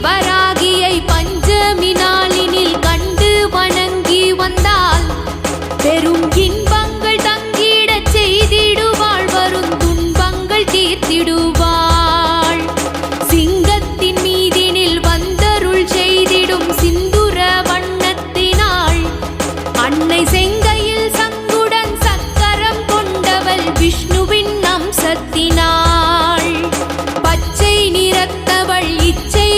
வராகியை பஞ்சமி நாளினில் கண்டு வணங்கி வந்தால் பெரும் இன்பங்கள் தங்கிடச் செய்திடுவாள், வரும் துன்பங்கள் தீர்த்திடுவாள். சிங்கத்தின் மீதினில் வந்தருள் செய்திடும் சிந்துர வண்ணத்தினாள், அன்னை செங்கையில் சங்குடன் சக்கரம் கொண்டவள் விஷ்ணுவின் அம்சத்தினாள். பச்சை நிறத்தவள் இச்சை